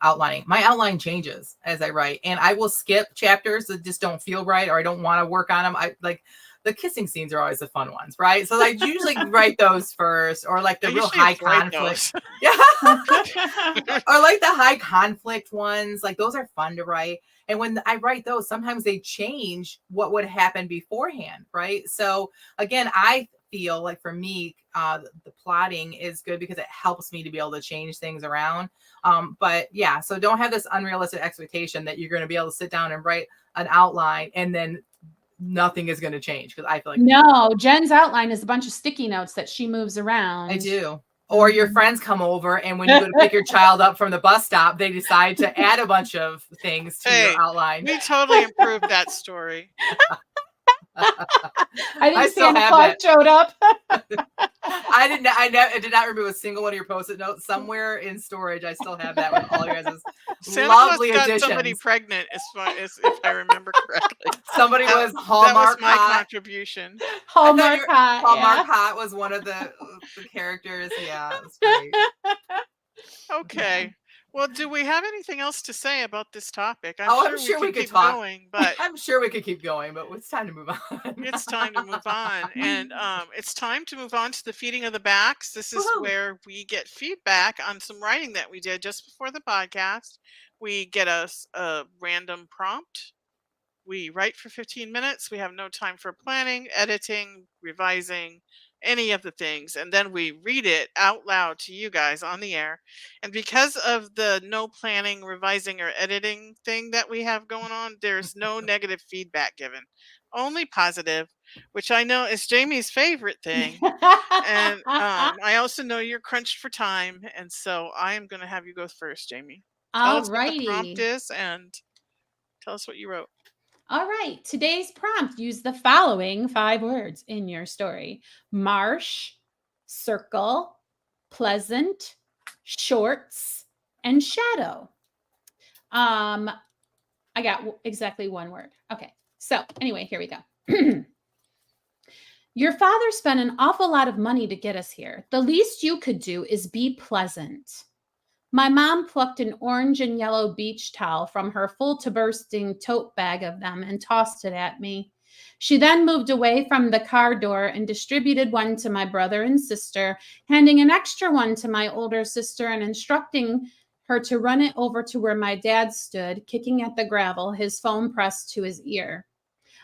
outlining. My outline changes as I write, and I will skip chapters that just don't feel right or I don't want to work on them. I like the kissing scenes are always the fun ones, right? So I usually write those first, or like the real high conflict. Yeah. Or like the high conflict ones. Like those are fun to write. And when I write those, sometimes they change what would happen beforehand, right? So again, I feel like for me, the plotting is good because it helps me to be able to change things around. But yeah, so don't have this unrealistic expectation that you're going to be able to sit down and write an outline and then nothing is going to change, because I feel like no, Jen's outline is a bunch of sticky notes that she moves around. I do. Or your friends come over, and when you go to pick your child up from the bus stop, they decide to add a bunch of things to your outline. We totally improved that story. I think still Santa have Claus it. showed up. I did not remove a single one of your Post-it notes. Somewhere in storage, I still have that with all your guys' Santa lovely Claus got somebody additions. pregnant, as if I remember correctly. Somebody That- was That was Hallmark my Hot. contribution. Hallmark Hot. Hallmark Yeah. Hot was one of the characters. Yeah, it's great. Okay. Well, do we have anything else to say about this topic? I'm sure we could could keep talk. going, but I'm sure we could keep going, but it's time to move on. it's time to move on. And it's time to move on to the feeding of the backs. This is Woohoo. where we get feedback on some writing that we did just before the podcast. We get a random prompt. We write for 15 minutes. We have no time for planning, editing, revising, any of the things. And then we read it out loud to you guys on the air. And because of the no planning, revising, or editing thing that we have going on, there's no negative feedback given, only positive, which I know is Jamie's favorite thing. And I also know you're crunched for time. And so I am going to have you go first, Jamie. Tell us what the prompt Alrighty. is and tell us what you wrote. All right. Today's prompt: use the following 5 words in your story: marsh, circle, pleasant, shorts, and shadow. I got exactly 1 word. Okay. So anyway, here we go. Your father spent an awful lot of money to get us here. The least you could do is be pleasant. My mom plucked an orange and yellow beach towel from her full to bursting tote bag of them and tossed it at me. She then moved away from the car door and distributed one to my brother and sister, handing an extra one to my older sister and instructing her to run it over to where my dad stood, kicking at the gravel, his phone pressed to his ear.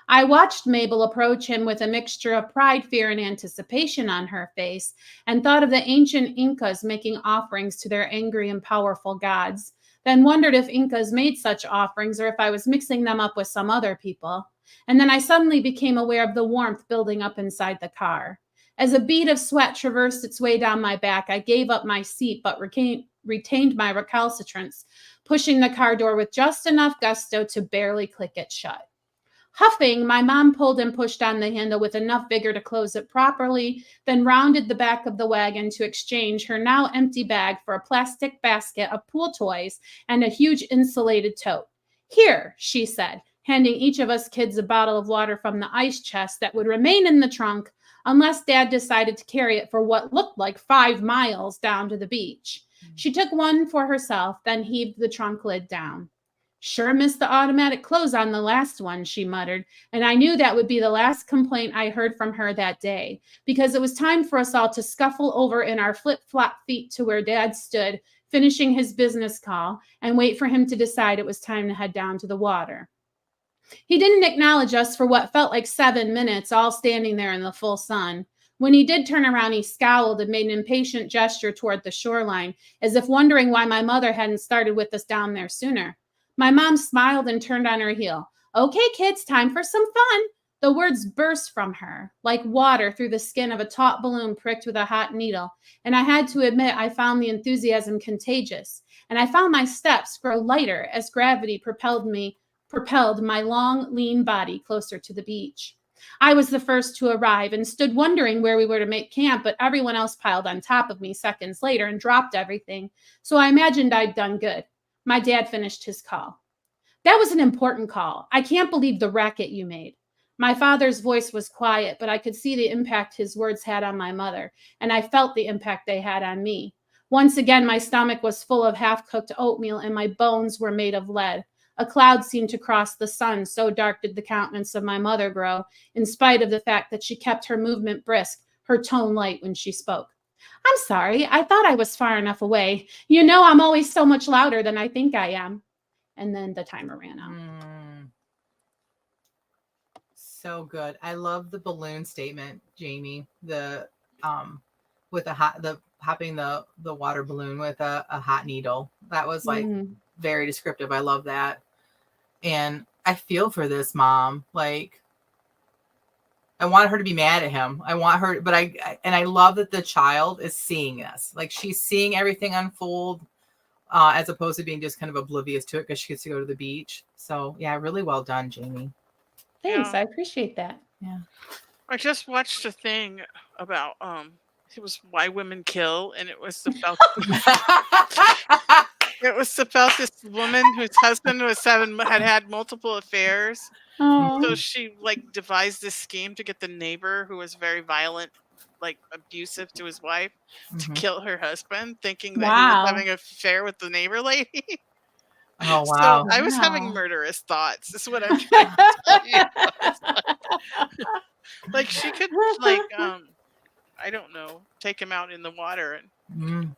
I watched Mabel approach him with a mixture of pride, fear, and anticipation on her face, and thought of the ancient Incas making offerings to their angry and powerful gods, then wondered if Incas made such offerings or if I was mixing them up with some other people. And then I suddenly became aware of the warmth building up inside the car. As a bead of sweat traversed its way down my back, I gave up my seat but retained my recalcitrance, pushing the car door with just enough gusto to barely click it shut. Huffing, my mom pulled and pushed on the handle with enough vigor to close it properly, then rounded the back of the wagon to exchange her now empty bag for a plastic basket of pool toys and a huge insulated tote. Here, she said, handing each of us kids a bottle of water from the ice chest that would remain in the trunk unless Dad decided to carry it for what looked like 5 miles down to the beach. She took one for herself, then heaved the trunk lid down. Sure missed the automatic close on the last one, she muttered, and I knew that would be the last complaint I heard from her that day, because it was time for us all to scuffle over in our flip-flop feet to where Dad stood, finishing his business call, and wait for him to decide it was time to head down to the water. He didn't acknowledge us for what felt like 7 minutes, all standing there in the full sun. When he did turn around, he scowled and made an impatient gesture toward the shoreline, as if wondering why my mother hadn't started with us down there sooner. My mom smiled and turned on her heel. Okay, kids, time for some fun. The words burst from her like water through the skin of a taut balloon pricked with a hot needle. And I had to admit I found the enthusiasm contagious. And I found my steps grow lighter as gravity propelled my long, lean body closer to the beach. I was the first to arrive and stood wondering where we were to make camp, but everyone else piled on top of me seconds later and dropped everything. So I imagined I'd done good. My dad finished his call. That was an important call. I can't believe the racket you made. My father's voice was quiet, but I could see the impact his words had on my mother, and I felt the impact they had on me. Once again, my stomach was full of half-cooked oatmeal, and my bones were made of lead. A cloud seemed to cross the sun, so dark did the countenance of my mother grow, in spite of the fact that she kept her movement brisk, her tone light when she spoke. I'm sorry, I thought I was far enough away. You know I'm always so much louder than I think I am. And then the timer ran out. So good. I love the balloon statement, Jamie. The with hopping the water balloon with a hot needle. That was like very descriptive. I love that. And I feel for this mom. Like, I want her to be mad at him. I want her, but I love that the child is seeing this. Like, she's seeing everything unfold, as opposed to being just kind of oblivious to it because she gets to go to the beach. So yeah, really well done, Jamie. Thanks. Yeah. I appreciate that. I just watched a thing about it was Why Women Kill, and it was about this woman whose husband had multiple affairs. Oh, So she like devised this scheme to get the neighbor who was very violent, like abusive to his wife, to Mhm. kill her husband, thinking that he was wow. having an affair with the neighbor lady. Oh So wow. I was having Wow. murderous thoughts. Is what I'm trying to tell you. Like she could I don't know, take him out in the water and Mm.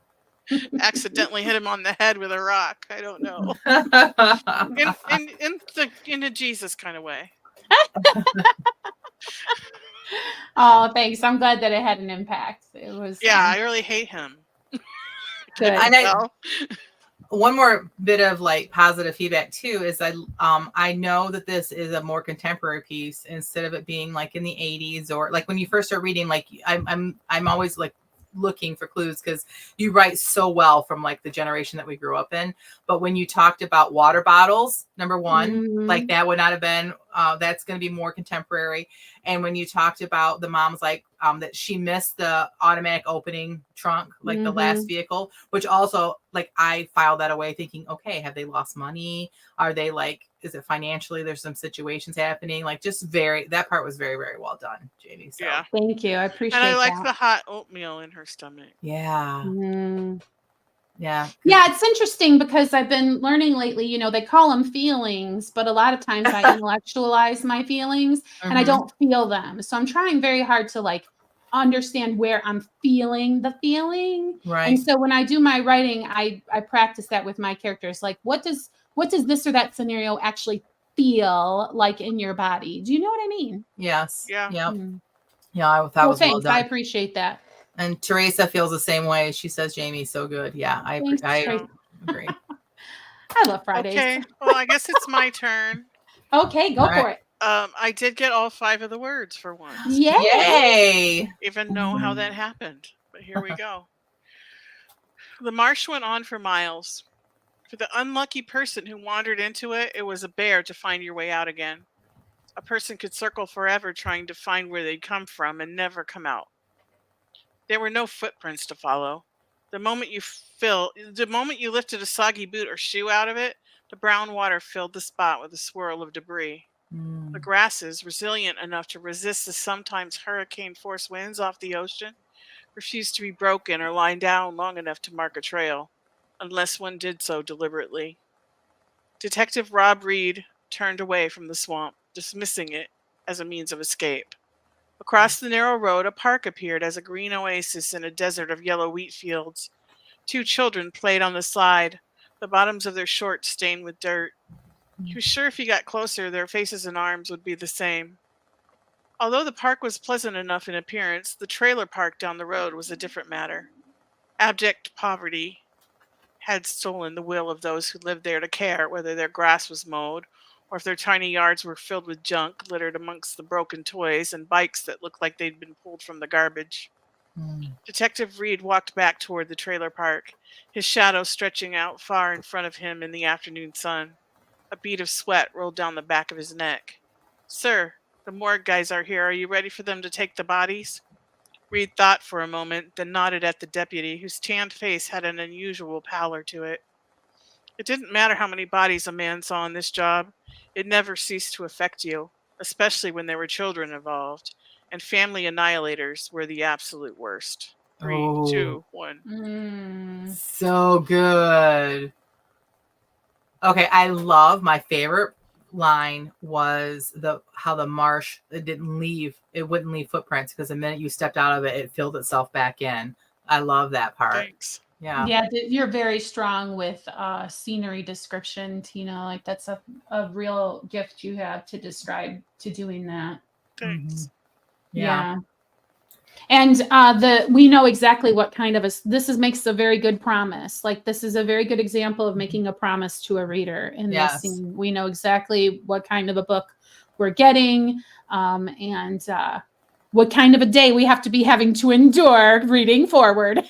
accidentally hit him on the head with a rock. I don't know. In a Jesus kind of way. Oh, thanks. I'm glad that it had an impact. It was Yeah, I really hate him. good. And I, Well, one more bit of like positive feedback too is I know that this is a more contemporary piece instead of it being like in the 80s or like when you first start reading, like I'm always like looking for clues because you write so well from like the generation that we grew up in. But when you talked about water bottles, number one, like Mhm. that would not have been that's going to be more contemporary. And when you talked about the mom's like that she missed the automatic opening trunk, like the last Mhm. vehicle, which also like I filed that away thinking, okay, have they lost money? Are they like, is it financially? There's some situations happening. Like just that part was very, very well done, Jamie. So yeah. Thank you. I And I appreciate like that. the hot oatmeal in her stomach. yeah. Mm. Yeah. Yeah, it's interesting because I've been learning lately, they call them feelings, but a lot of times I intellectualize my feelings and I Mhm. don't feel them. So I'm trying very hard to like understand where I'm feeling the feeling. And Right. so when I do my writing, I practice that with my characters. Like what does this or that scenario actually feel like in your body? Do you know what I mean? Yes. Yeah. Yep. Mm. Yeah, I thought Well, was well thanks. I done. appreciate that. And Teresa feels the same way. She says Jamie's so good. Yeah, Thanks, I Tracy. agree. I love Fridays. Okay. Well, I guess it's my turn. Okay, go All right. for it. I did get all 5 of the words for once. Yay. Yay! Even know how that happened. But here we go. The marsh went on for miles. For the unlucky person who wandered into it, it was a bear to find your way out again. A person could circle forever trying to find where they'd come from and never come out. There were no footprints to follow. The moment you lifted a soggy boot or shoe out of it, the brown water filled the spot with a swirl of debris. The grasses, resilient enough to resist the sometimes hurricane force winds off the ocean, refused to be broken or lie down long enough to mark a trail, unless one did so deliberately. Detective Rob Reed turned away from the swamp, dismissing it as a means of escape. Across the narrow road, a park appeared as a green oasis in a desert of yellow wheat fields. 2 children played on the slide, the bottoms of their shorts stained with dirt. He was sure if he got closer, their faces and arms would be the same. Although the park was pleasant enough in appearance, the trailer park down the road was a different matter. Abject poverty had stolen the will of those who lived there to care whether their grass was mowed or if their tiny yards were filled with junk littered amongst the broken toys and bikes that looked like they'd been pulled from the garbage. Detective Reed walked back toward the trailer park, his shadow stretching out far in front of him in the afternoon sun. A bead of sweat rolled down the back of his neck. "Sir, the morgue guys are here. Are you ready for them to take the bodies?" Reed thought for a moment, then nodded at the deputy, whose tanned face had an unusual pallor to it. It didn't matter how many bodies a man saw on this job. It never ceased to affect you, especially when there were children involved, and family annihilators were the absolute worst. 3, Oh. 2, 1. Mm. So good. Okay, I love my favorite line was how the marsh it wouldn't leave footprints because the minute you stepped out of it, it filled itself back in. I love that part. Thanks. Yeah. Yeah, you're very strong with scenery description, Tina. Like that's a real gift you have to describe to doing that. Thanks. Yeah. And we know exactly what kind of makes a very good promise. Like this is a very good example of making a promise to a reader in Yes. this scene. We know exactly what kind of a book we're getting, and what kind of a day we have to be having to endure reading forward.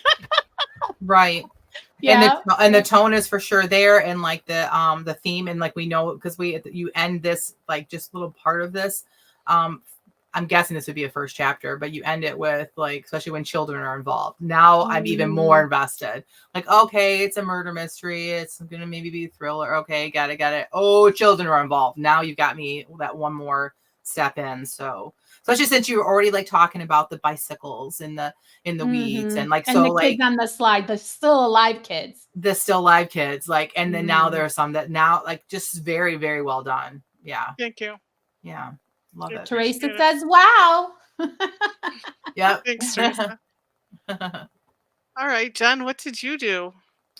Right. Yeah. And the tone is for sure there, and like the theme, and like we know because you end this like just little part of this. I'm guessing this would be a first chapter, but you end it with like, especially when children are involved. Now I'm even more invested. Like, okay, it's a murder mystery. It's going to maybe be a thriller. Okay, got it. Oh, children are involved. Now you've got me that one more step in. So, especially since you were already like talking about the bicycles in the weeds and like, and so the like kids on the slide, the still alive kids. the still live kids, like, and then now there are some that now like just very, very well done. Yeah. Thank you. Yeah. Love Yeah. it. Teresa Appreciate it. says, wow. Yep. Thanks, Teresa. All right, Jen, what did you do?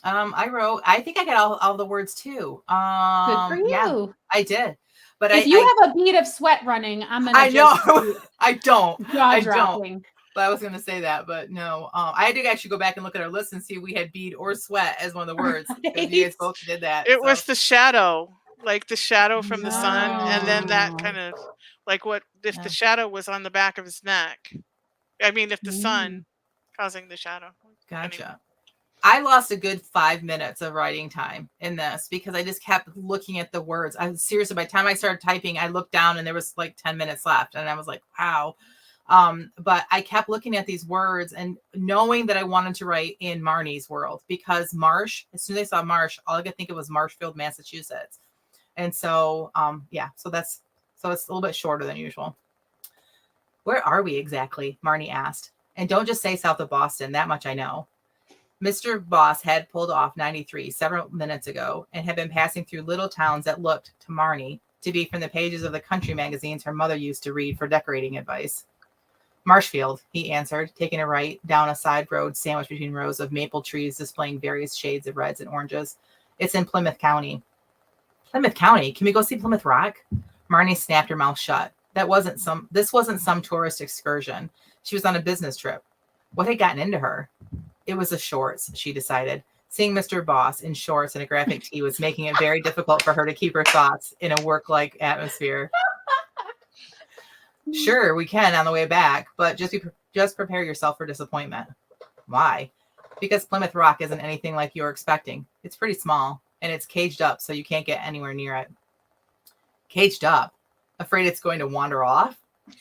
I think I got all the words too. Good for you. Yeah, I did. But if you have a bead of sweat running, I'm gonna. I know. I don't. Jaw I dropping. don't. But I was going to say that, but no. I had to actually go back and look at our list and see if we had bead or sweat as one of the words. Because you guys both did that. It was the shadow, like the shadow from the sun, and then that No. kind of like what if the shadow was on the back of his neck? I mean, if the sun causing the shadow. Gotcha. Anyway. I lost a good 5 minutes of writing time in this because I just kept looking at the words. I was seriously, by the time I started typing, I looked down and there was like 10 minutes left. And I was like, wow. But I kept looking at these words and knowing that I wanted to write in Marnie's world because Marsh, as soon as I saw Marsh, all I could think of was Marshfield, Massachusetts. And so, so it's a little bit shorter than usual. Where are we exactly? Marnie asked. And don't just say south of Boston. That much I know. Mr. Boss had pulled off 93 several minutes ago and had been passing through little towns that looked to Marnie to be from the pages of the country magazines her mother used to read for decorating advice. Marshfield, he answered, taking a right down a side road sandwiched between rows of maple trees displaying various shades of reds and oranges. It's in Plymouth County. Plymouth County? Can we go see Plymouth Rock? Marnie snapped her mouth shut. This wasn't some tourist excursion. She was on a business trip. What had gotten into her? It was the shorts, she decided. Seeing Mr. Boss in shorts and a graphic tee was making it very difficult for her to keep her thoughts in a work-like atmosphere. Sure, we can on the way back, but just prepare yourself for disappointment. Why? Because Plymouth Rock isn't anything like you were expecting. It's pretty small, and it's caged up, so you can't get anywhere near it. Caged up? Afraid it's going to wander off?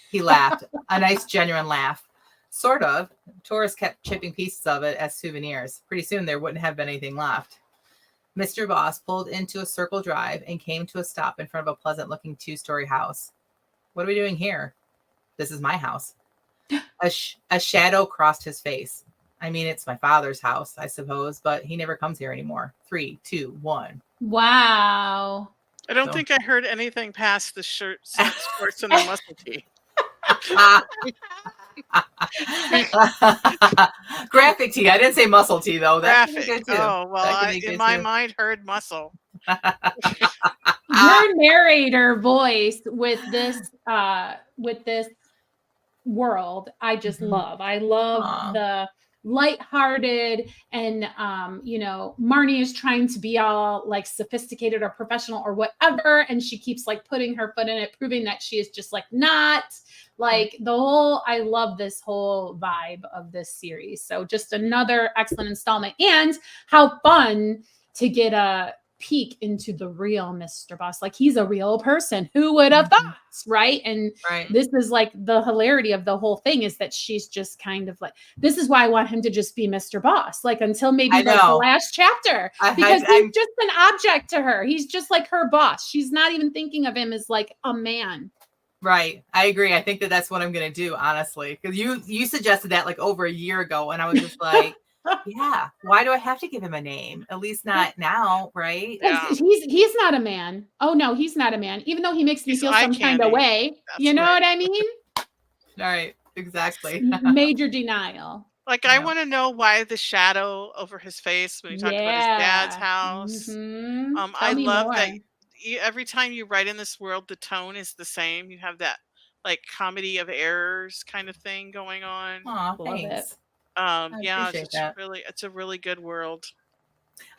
He laughed, a nice, genuine laugh. Sort of. Tourists kept chipping pieces of it as souvenirs. Pretty soon there wouldn't have been anything left. Mr. Boss pulled into a circle drive and came to a stop in front of a pleasant-looking two-story house. What are we doing here? This is my house. A shadow crossed his face. I mean, it's my father's house, I suppose, but he never comes here anymore. 3, 2, 1. Wow. I don't think I heard anything past the shorts and the muscle tee. Graphic tee. I didn't say muscle tee though. That's Graphic. good too. Oh well, I, in my mind heard muscle. Your narrator voice with this world, I just love. I love the lighthearted and Marnie is trying to be all like sophisticated or professional or whatever, and she keeps like putting her foot in it, proving that she is just like not like I love this whole vibe of this series. So just another excellent installment, and how fun to get a peek into the real Mr. Boss. Like he's a real person. Who would have thought, right? And this is like the hilarity of the whole thing is that she's just kind of like, this is why I want him to just be Mr. Boss, like until maybe like the last chapter, because he's just an object to her. He's just like her boss. She's not even thinking of him as like a man. Right. I agree. I think that that's what I'm going to do, honestly, because you suggested that like over a year ago, and I was just like, yeah, why do I have to give him a name? At least not now, right? Yeah. He's not a man. Oh no, he's not a man. Even though he makes me feel some kind of way. You know what I mean? All right, exactly. Major denial. Like I want to know why the shadow over his face when he talked about his dad's house. I love that every time you write in this world, the tone is the same. You have that like comedy of errors kind of thing going on. Aw, thanks. Yeah, it's a really good world.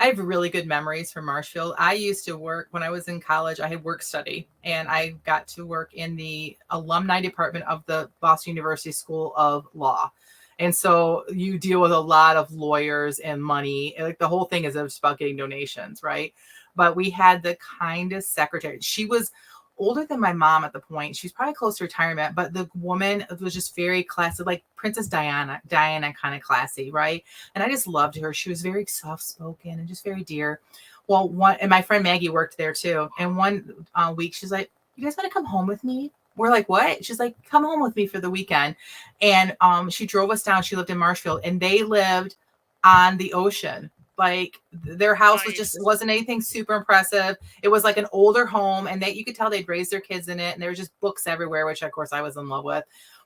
I have really good memories from Marshfield. I used to work when I was in college. I had work study, and I got to work in the alumni department of the Boston University School of Law. And so you deal with a lot of lawyers and money. Like the whole thing is just about getting donations, right? But we had the kindest secretary. She was older than my mom at the point. She's probably close to retirement, but the woman was just very classy, like Princess Diana kind of classy, right? And I just loved her. She was very soft spoken and just very dear. Well, and my friend Maggie worked there too. And one week she's like, "You guys want to come home with me?" We're like, "What?" She's like, "Come home with me for the weekend." And she drove us down. She lived in Marshfield, and they lived on the ocean. Like their house was just, it Nice. wasn't anything super impressive. It was like an older home, and you could tell they'd raised their kids in it, and there were just books everywhere, which of course I was in love with.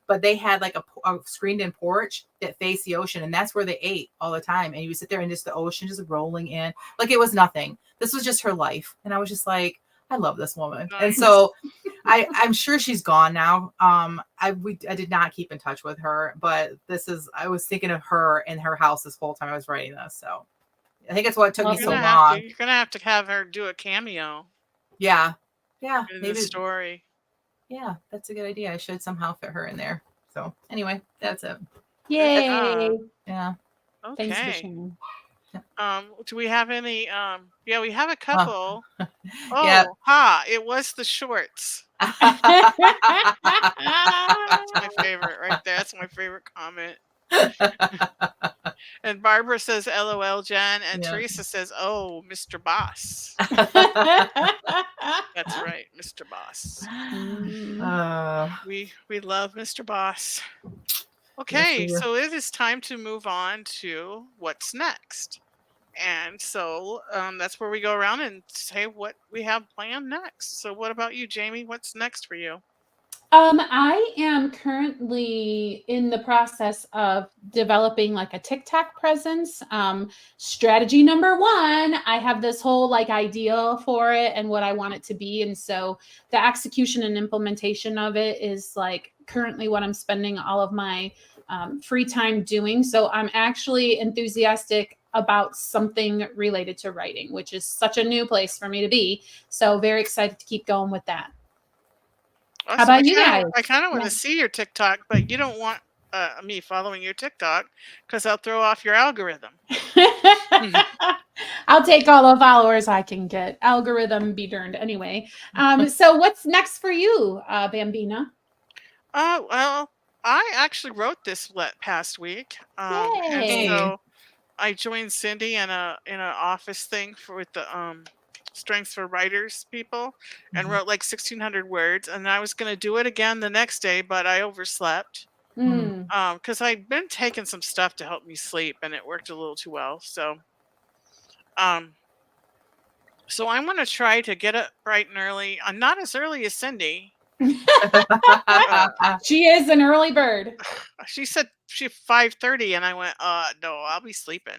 But they had like a screened in porch that faced the ocean, and that's where they ate all the time. And you would sit there and just the ocean just rolling in, like it was nothing. This was just her life, and I was just like, I love this woman. And Nice. so I'm sure she's gone now. I did not keep in touch with her, but I was thinking of her in her house this whole time I was writing this. So I think it's what took me You're so gonna have to. long. You're gonna have to have her do a cameo Yeah. in the Maybe. story. Yeah, that's a good idea. I should somehow fit her in there. So anyway, that's it. Yay. Yeah. Thanks for Okay. sharing. Do we have any? Yeah, we have a couple. Yeah. Oh, it was the shorts. That's my favorite right there. That's my favorite comment. And Barbara says, "LOL, Jen," and Yeah. Teresa says, "Oh, Mr. Boss." That's right, Mr. Boss. We love Mr. Boss. Okay, Yes, we do. so it is time to move on to what's next. And so that's where we go around and say what we have planned next. So what about you, Jamie? What's next for you? I am currently in the process of developing like a TikTok presence. Strategy number one, I have this whole like idea for it and what I want it to be. And so the execution and implementation of it is like currently what I'm spending all of my free time doing. So I'm actually enthusiastic about something related to writing, which is such a new place for me to be. So very excited to keep going with that. How about you guys? I kind of want to see your TikTok, but you don't want me following your TikTok because I'll throw off your algorithm. I'll take all the followers I can get. Algorithm be darned anyway. So what's next for you, Bambina? Well, I actually wrote this past week, and Yay. so I joined Cindy in a office thing with the Strengths for Writers people, and Mhm. wrote like 1,600 words. And I was going to do it again the next day, but I overslept because I'd been taking some stuff to help me sleep, and it worked a little too well. So I'm going to try to get up bright and early. I'm not as early as Cindy. She is an early bird. She said she 5:30, and I went, no, I'll be sleeping.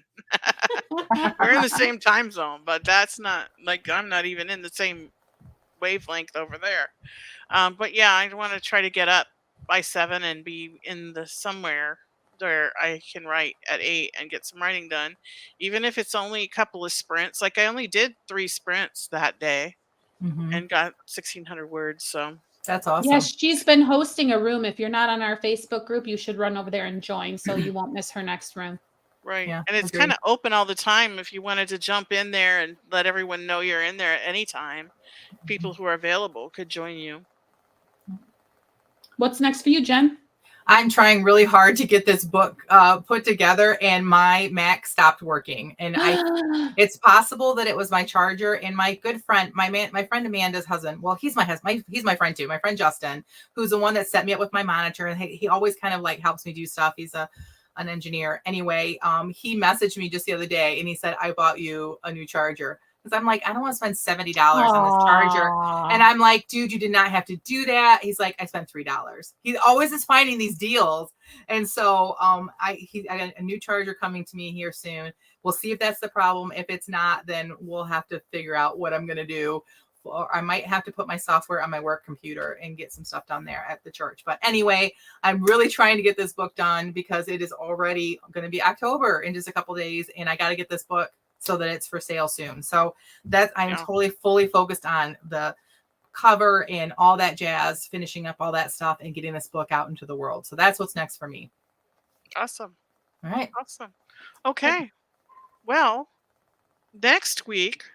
We're in the same time zone, but that's not like I'm not even in the same wavelength over there. But yeah, I want to try to get up by 7 and be in the somewhere where I can write at 8 and get some writing done, even if it's only a couple of sprints. Like I only did 3 sprints that day and got 1,600 words. So that's awesome. Yes, she's been hosting a room. If you're not on our Facebook group, you should run over there and join so you won't miss her next room. Right. Yeah, and it's agreed. kind of open all the time if you wanted to jump in there and let everyone know you're in there at any time. People who are available could join you. What's next for you, Jen? I'm trying really hard to get this book put together, and my Mac stopped working. And it's possible that it was my charger. And my good friend, my friend Amanda's husband, well, he's my husband. He's my friend too. My friend Justin, who's the one that set me up with my monitor, and he always kind of like helps me do stuff. He's an engineer. Anyway, he messaged me just the other day, and he said, "I bought you a new charger." Because I'm like, I don't want to spend $70 on this charger. And I'm like, dude, you did not have to do that. He's like, I spent $3. He always is finding these deals. And so I got a new charger coming to me here soon. We'll see if that's the problem. If it's not, then we'll have to figure out what I'm going to do. Or I might have to put my software on my work computer and get some stuff done there at the church. But anyway, I'm really trying to get this book done because it is already going to be October in just a couple days. And I got to get this book so that it's for sale soon. So that I'm totally fully focused on the cover and all that jazz, finishing up all that stuff and getting this book out into the world. So that's what's next for me. Awesome. All right. Awesome. Okay. Well, next week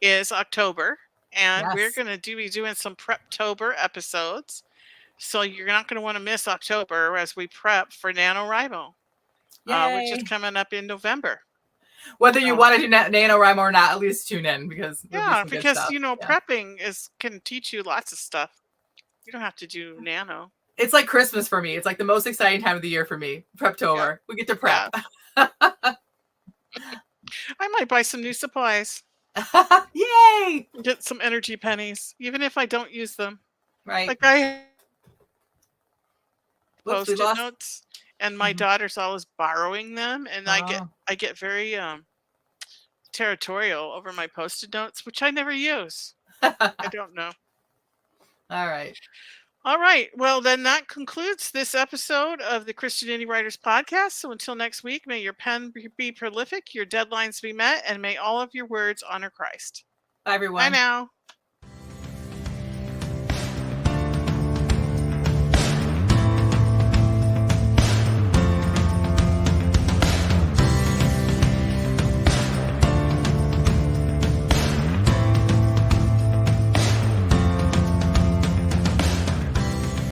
is October. and we're Yes. going to be doing some Preptober episodes. So you're not going to want to miss October as we prep for NaNoWriMo, which is Yay. coming up in November. Whether you want to do NaNoWriMo or not, at least tune in because there'll be Yeah, some good because stuff. Yeah. prepping can teach you lots of stuff. You don't have to do nano. It's like Christmas for me. It's like the most exciting time of the year for me. Preptober. We get to prep. I might buy some new supplies. Yay! Get some energy pennies, even if I don't use them. Right. Like I Whoops, we Post-it lost. notes, and my Mhm. daughter's always borrowing them, and Oh. I get very territorial over my Post-it notes, which I never use. I don't know. All right. All right. Well, then that concludes this episode of the Christian Indie Writers Podcast. So until next week, may your pen be prolific, your deadlines be met, and may all of your words honor Christ. Bye, everyone. Bye now.